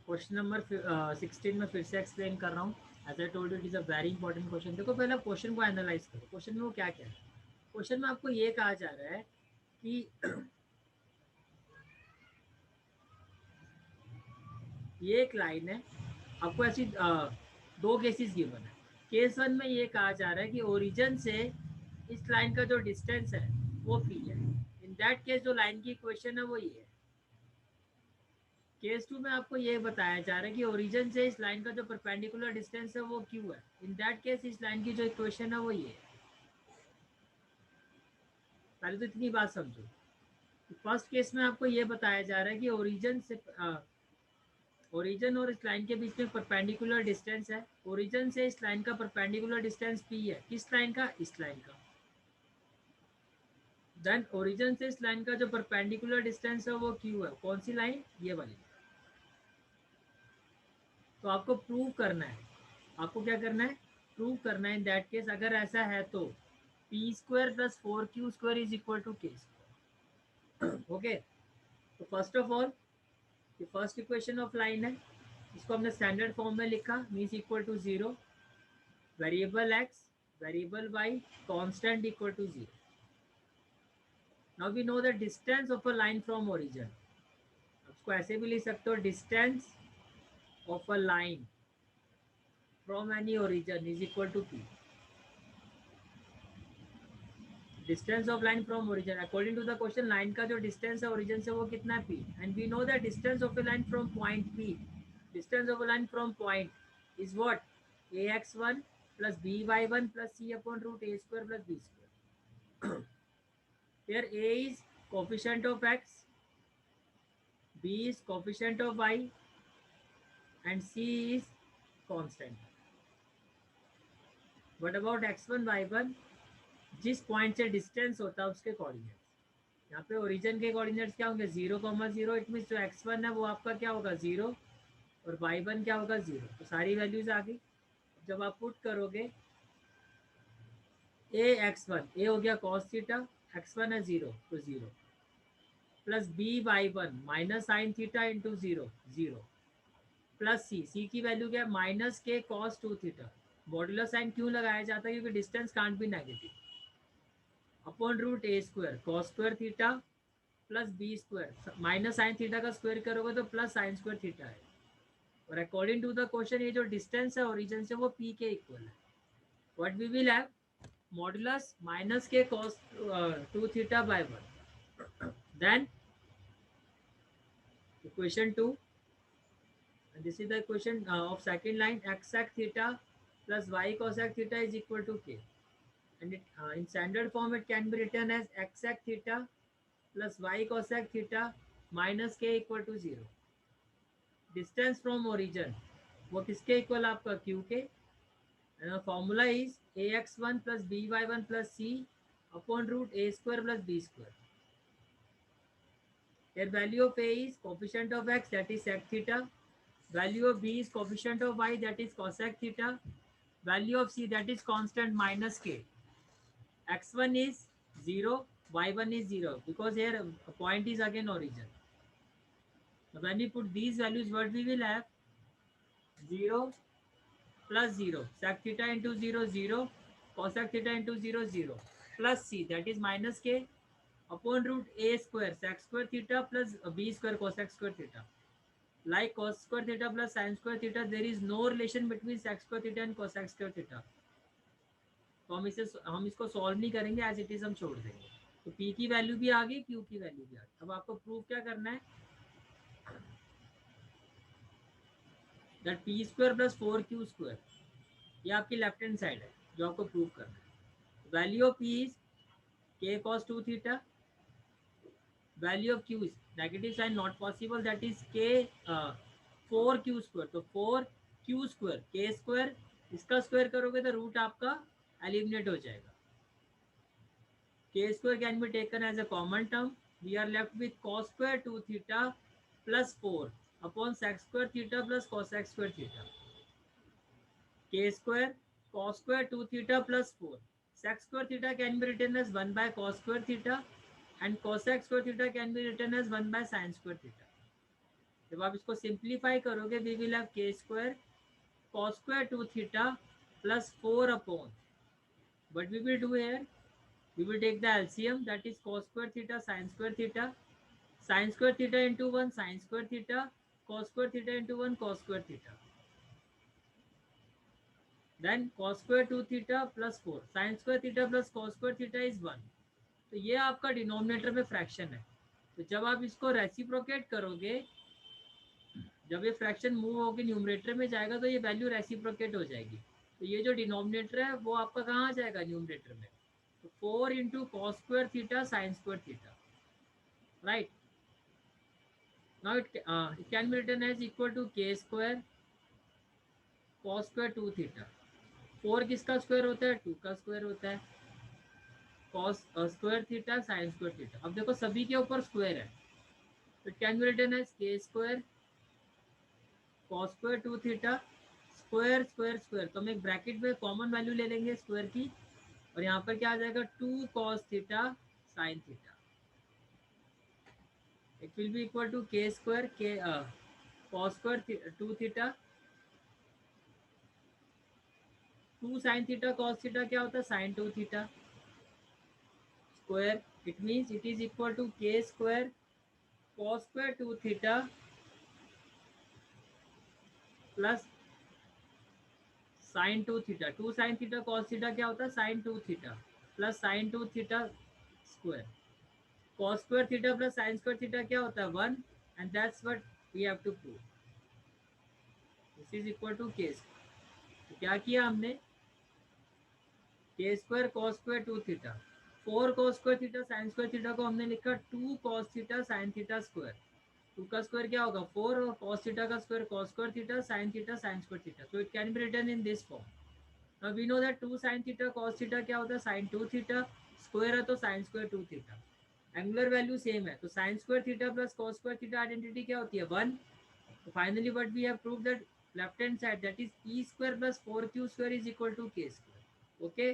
Question number 16 में फिर से एक्सप्लेन कर रहा हूँ. As I told you it is a very important question. देखो पहले क्वेश्चन को एनालाइज करो. क्वेश्चन में वो क्या क्या है. क्वेश्चन में आपको ये कहा जा रहा है कि ये एक लाइन है. आपको ऐसी दो केसेस गिवन है. केस वन में ये कहा जा रहा है कि ओरिजिन से इस लाइन का जो डिस्टेंस है वो पी है. इन दैट केस जो लाइन की इक्वेशन है वो ये है. केस टू में आपको ये बताया जा रहा है कि ओरिजिन से इस लाइन का जो परपेंडिकुलर डिस्टेंस है वो क्यू है. इन दैट केस इस लाइन की जो इक्वेशन है वो ये है. पहले तो इतनी बात समझो. फर्स्ट केस में आपको ये बताया जा रहा है कि ओरिजिन और इस लाइन के बीच में परपेंडिकुलर डिस्टेंस है. ओरिजिन से इस लाइन का परपेंडिकुलर डिस्टेंस पी है. किस लाइन का? इस लाइन का. देन ओरिजिन से इस लाइन का जो परपेंडिकुलर डिस्टेंस है वो क्यू है. कौन सी लाइन? ये वाली. तो आपको प्रूव करना है. आपको क्या करना है? प्रूव करना है. इन दैट केस अगर ऐसा है तो P square plus 4q² is equal to K square. Okay. तो फर्स्ट ऑफ ऑल ये फर्स्ट इक्वेशन ऑफ लाइन है. इसको हमने स्टैंडर्ड फॉर्म में लिखा. Means equal to zero. Variable X, variable Y, constant equal to zero. Now we know the distance of a line from origin. उसको ऐसे भी लिख सकते हो. Distance of a line from any origin is equal to P. Distance of line from origin according to the question line का जो distance है origin से वो कितना है? P. And we know the distance of a line from point P. Distance of a line from point is what? ax1 plus by1 plus c upon root a square plus b square. Here a is coefficient of x, b is coefficient of y, and c is constant. What about x1 y1? जिस point से distance होता है उसके coordinates. यहाँ पे origin के coordinates क्या होंगे? 0,0. इट मीन जो x1 है वो आपका क्या होगा? 0. और y1 क्या होगा? 0. तो सारी वैल्यूज आ गई. जब आप पुट करोगे ए x1, ए हो गया cos थीटा, x1 है 0 तो 0, plus B y1 minus sine theta into 0 0, plus C, C की वैल्यू क्या है? Minus K cos 2 theta. Modular sign क्यों लगाया जाता है? क्योंकि distance can't be negative. Upon root A square cos square theta plus B square. Minus sine theta का square करोगे तो प्लस साइन स्क्वायर थीटा है. और अकॉर्डिंग टू द क्वेश्चन ये जो डिस्टेंस है ओरिजिन से वो पी के इक्वल है. What we will have? Modulus minus K cos 2 theta by 1. Then equation 2. and this is the equation of second line. X sec theta plus y cosec theta is equal to k. And in standard form it can be written as x sec theta plus y cosec theta minus k equal to 0. Distance from origin वो किसके equal? आपका q के. and the formula is ax1 plus by1 plus c upon root a square plus b square. Here value of a is coefficient of x, that is sec theta. Value of b is coefficient of y, that is cosec theta. Value of c, that is constant minus k. x1 is 0, y1 is 0 because here a point is again origin. So when we put these values, what we will have? 0 plus 0, sec theta into 0 0, cosec theta into 0 0, plus c, that is minus k upon root a square sec square theta plus b square cosec square theta. Like cos square theta plus sin square theta, there is no relation between sec square theta and cosec square theta. तो हम इसको solve नहीं करेंगे. As it is हम छोड़ देंगे. तो p की वैल्यू भी आ गई, q की वैल्यू भी आ गई. अब आपको प्रूफ क्या करना है? That P square plus 4q², ये आपकी लेफ्ट हैंड साइड है जो आपको प्रूव करना है. Value of p is k cos 2 theta. Value of q is negative sine not possible, that is k 4q². तो 4q², k स्क्वायर, इसका square करोगे तो रूट आपका एलिमिनेट हो जाएगा. k square can be taken as a common term. We are left with cos square 2 theta plus 4 upon sec square theta plus cosec square theta. K square cos square 2 theta plus 4. Sec square theta can be written as 1 by cos square theta and cosec square theta can be written as 1 by sin square theta. जब आप इसको simplify करोगे we will have के square cos square 2 theta plus 4 upon, what we will do here, we will take the LCM, that is cos square theta sin square theta, sin square theta into 1 sin square theta, cos square theta into 1 cos square theta, then cos square 2 theta plus 4 sin square theta plus cos square theta is 1. तो ये आपका denominator में fraction है. तो जब आप इसको reciprocate करोगे, जब ये फ्रैक्शन मूव होकर न्यूमरेटर में जाएगा तो ये वैल्यू रेसिप्रोकेट हो जाएगी. तो ये जो डिनोमिनेटर है वो आपका कहाँ आ जाएगा न्यूमरेटर में. तो 4 into cos square theta sine square theta, right. Now it can be written as equal to K square cos square 2 theta. 4 किसका स्क्वायर होता है, 2 का स्क्वायर होता है. Cos square theta sine square theta. अब देखो सभी के ऊपर स्क्वायर है, तो it can be written as K square cos square 2 theta square square square. तो हम एक ब्रैकेट में कॉमन वैल्यू ले लेंगे स्क्वायर की, और यहाँ पर क्या आ जाएगा 2 cos theta sin theta. It will be equal to K square के cos square 2 theta 2 sin theta cos theta क्या होता है sin 2 theta square. It means it is equal to K square cos square 2 theta plus sin 2 theta. 2 sin theta cos theta क्या होता है sin 2 theta plus sin 2 theta square. cos square theta plus sin square theta क्या होता है 1, and that's what we have to prove. This is equal to K square. तो क्या किया हमने, K square cos square 2 theta 4 cos square theta sin square theta को हमने लिखा 2 cos theta sin theta square. 2 का स्क्वायर क्या होगा 4, और cos थीटा का square cos square theta sin square theta. So it can be written in this form. Now we know that 2 sin theta cos theta क्या होता है sin 2 theta square है तो sin square 2 theta. Angular value same है तो sin square theta plus cos square theta identity क्या होती है 1. तो finally what we have proved that left hand side that is e square plus 4q square is equal to k square. Okay,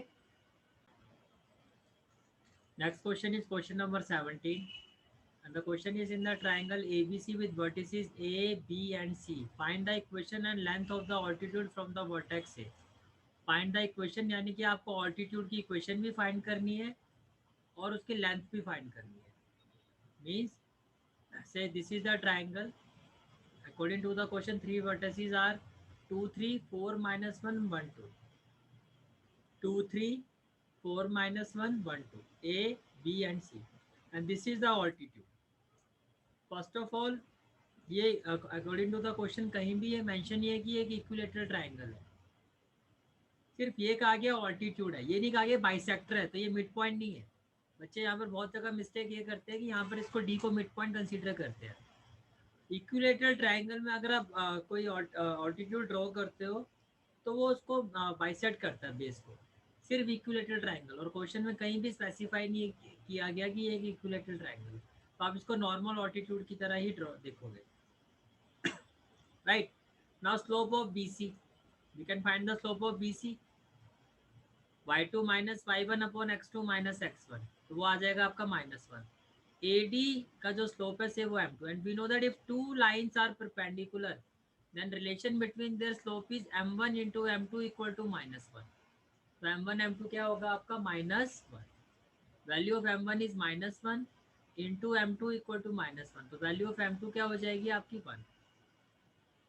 next question is question number 17 and the question is in the triangle ABC with vertices A, B and C. Find the equation and length of the altitude from the vertex A. Find the equation यानी कि आपको altitude की equation भी find करनी है और उसकी length भी फाइंड करनी है. मीन्स से this is the triangle according to the question 3 vertices are 2 3 4 -1 1 2 2 3 4 -1 1 2 A, B and C, and this is the altitude. First of all ये अकॉर्डिंग टू द क्वेश्चन कहीं भी ये मेंशन ये है कि एक इक्विलेटरल ट्राइंगल है. सिर्फ ये कहा गया ऑल्टीट्यूड है, ये नहीं कहा गया बाइसेक्टर है, तो ये मिड पॉइंट नहीं है. बच्चे यहाँ पर बहुत जगह मिस्टेक ये करते हैं कि यहाँ पर इसको डी को मिड पॉइंट कंसीडर करते हैं. इक्विलेटरल ट्राइंगल में अगर आप कोई ऑल्टीट्यूड ड्रॉ करते हो तो वो उसको बाइसेक्ट करता है बेस को. सिर्फ इक्विलेटरल ट्राइंगल, और क्वेश्चन में कहीं भी स्पेसिफाई नहीं किया गया कि ये एक इक्विलेटरल ट्राइंगल. तो आप इसको नॉर्मल ऑल्टीट्यूड की तरह ही ड्रॉ देखोगे. Right, now slope of BC, we can find the slope of BC y2 minus y1 upon x2 minus x1, तो वो आ जाएगा आपका -1. AD का जो स्लोप है से वो m2, and we know that if two lines are perpendicular then relation between their slope is m1 into m2 equal to -1. तो m1 m2 क्या होगा आपका -1. Value of m1 is -1 into m2 equal to -1, तो value of m2 क्या हो जाएगी आपकी 1.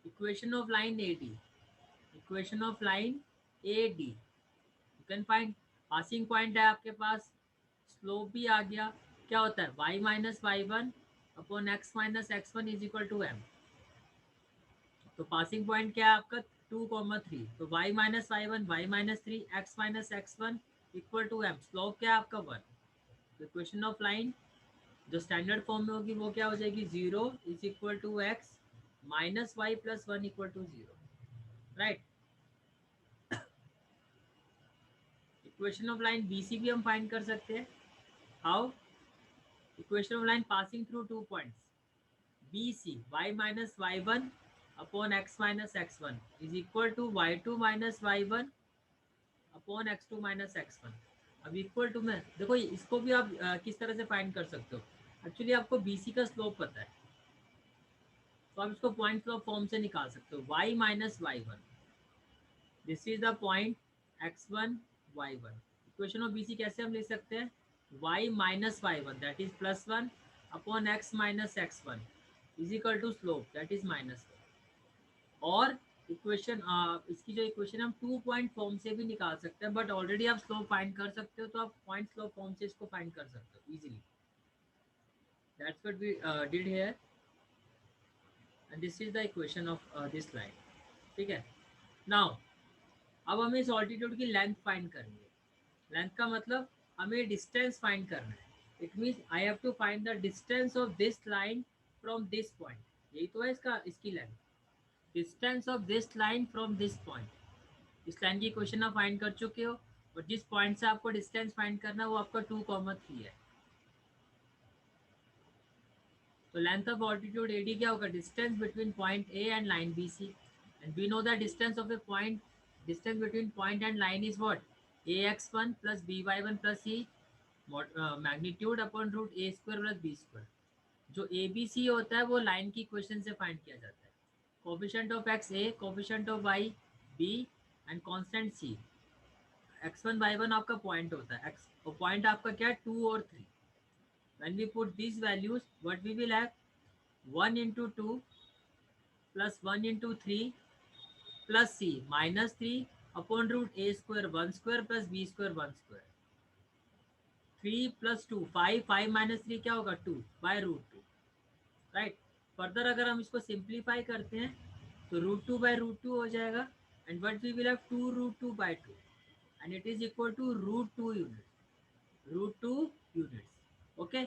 Equation of line AD, equation of line AD can find. Passing point है आपके पास, स्लोप भी आ गया, क्या होता है y minus y1 upon x minus x1 is equal to m. तो पासिंग पॉइंट क्या है आपका 2,3, तो y minus y1 y minus 3 x minus x1 equal to m. Slope क्या है आपका 1. तो इक्वेशन ऑफ लाइन जो स्टैंडर्ड फॉर्म में होगी वो क्या हो जाएगी 0 is equal to x minus y plus 1 equal to 0. Right, equation of line BC भी हम फाइंड कर सकते हैं. How, equation of line passing through 2 points BC y minus y1 upon x minus x1 is equal to y2 minus y1 upon x2 minus x1. अब equal to में देखो इसको भी आप किस तरह से फाइंड कर सकते हो. एक्चुअली आपको BC का स्लोप पता है, तो आप इसको पॉइंट फ्लो फॉर्म से निकाल सकते हो, y minus Y one, this is the point x1 y1। Equation of BC कैसे हम लिख सकते हैं, y minus Y one that is plus one upon x minus X one is equal to slope that is minus one. और इक्वेशन इसकी जो equation हम 2 पॉइंट फॉर्म से भी निकाल सकते हैं, बट ऑलरेडी आप स्लोप फाइंड कर सकते हो, तो आप पॉइंट स्लोप फॉर्म से इसको फाइंड कर सकते हो easily. That's what we did here and this is the equation of this line. ठीक है, नाउ अब हमें इस ऑल्टीट्यूड की लेंथ फाइंड करनी है। लेंथ का मतलब हमें डिस्टेंस फाइंड करना है। It means I have to find the distance of this line from this point, यही तो है इसकी length, distance of this line from this point. इस लाइन की क्वेश्चन आप फाइंड कर चुके हो, और जिस पॉइंट से आपको डिस्टेंस फाइंड करना है वो आपका 2,3 है। तो लेंथ ऑफ ऑल्टीट्यूड AD क्या होगा, distance between point A and line BC, and we know the distance of a point, distance between point and line is what, AX1 plus BY1 plus C magnitude upon root A square plus B square. जो ABC होता है वो line की question से find किया जाता है। Coefficient of x A, coefficient of y B and constant C। x1 y1 आपका पॉइंट होता है, x और पॉइंट आपका क्या है 2 और 3। when we put these values what we will have, 1 into 2 plus 1 into 3 plus C minus 3 upon root A square 1 square plus B square 1 square। 3 plus 2 5, 5 minus 3 क्या होगा 2 by root 2, राइट। फर्दर अगर हम इसको simplify करते हैं तो root 2 by root 2 हो जाएगा, and what we will have 2 root 2 by 2 and it is equal to root 2 unit, root 2 units. Okay,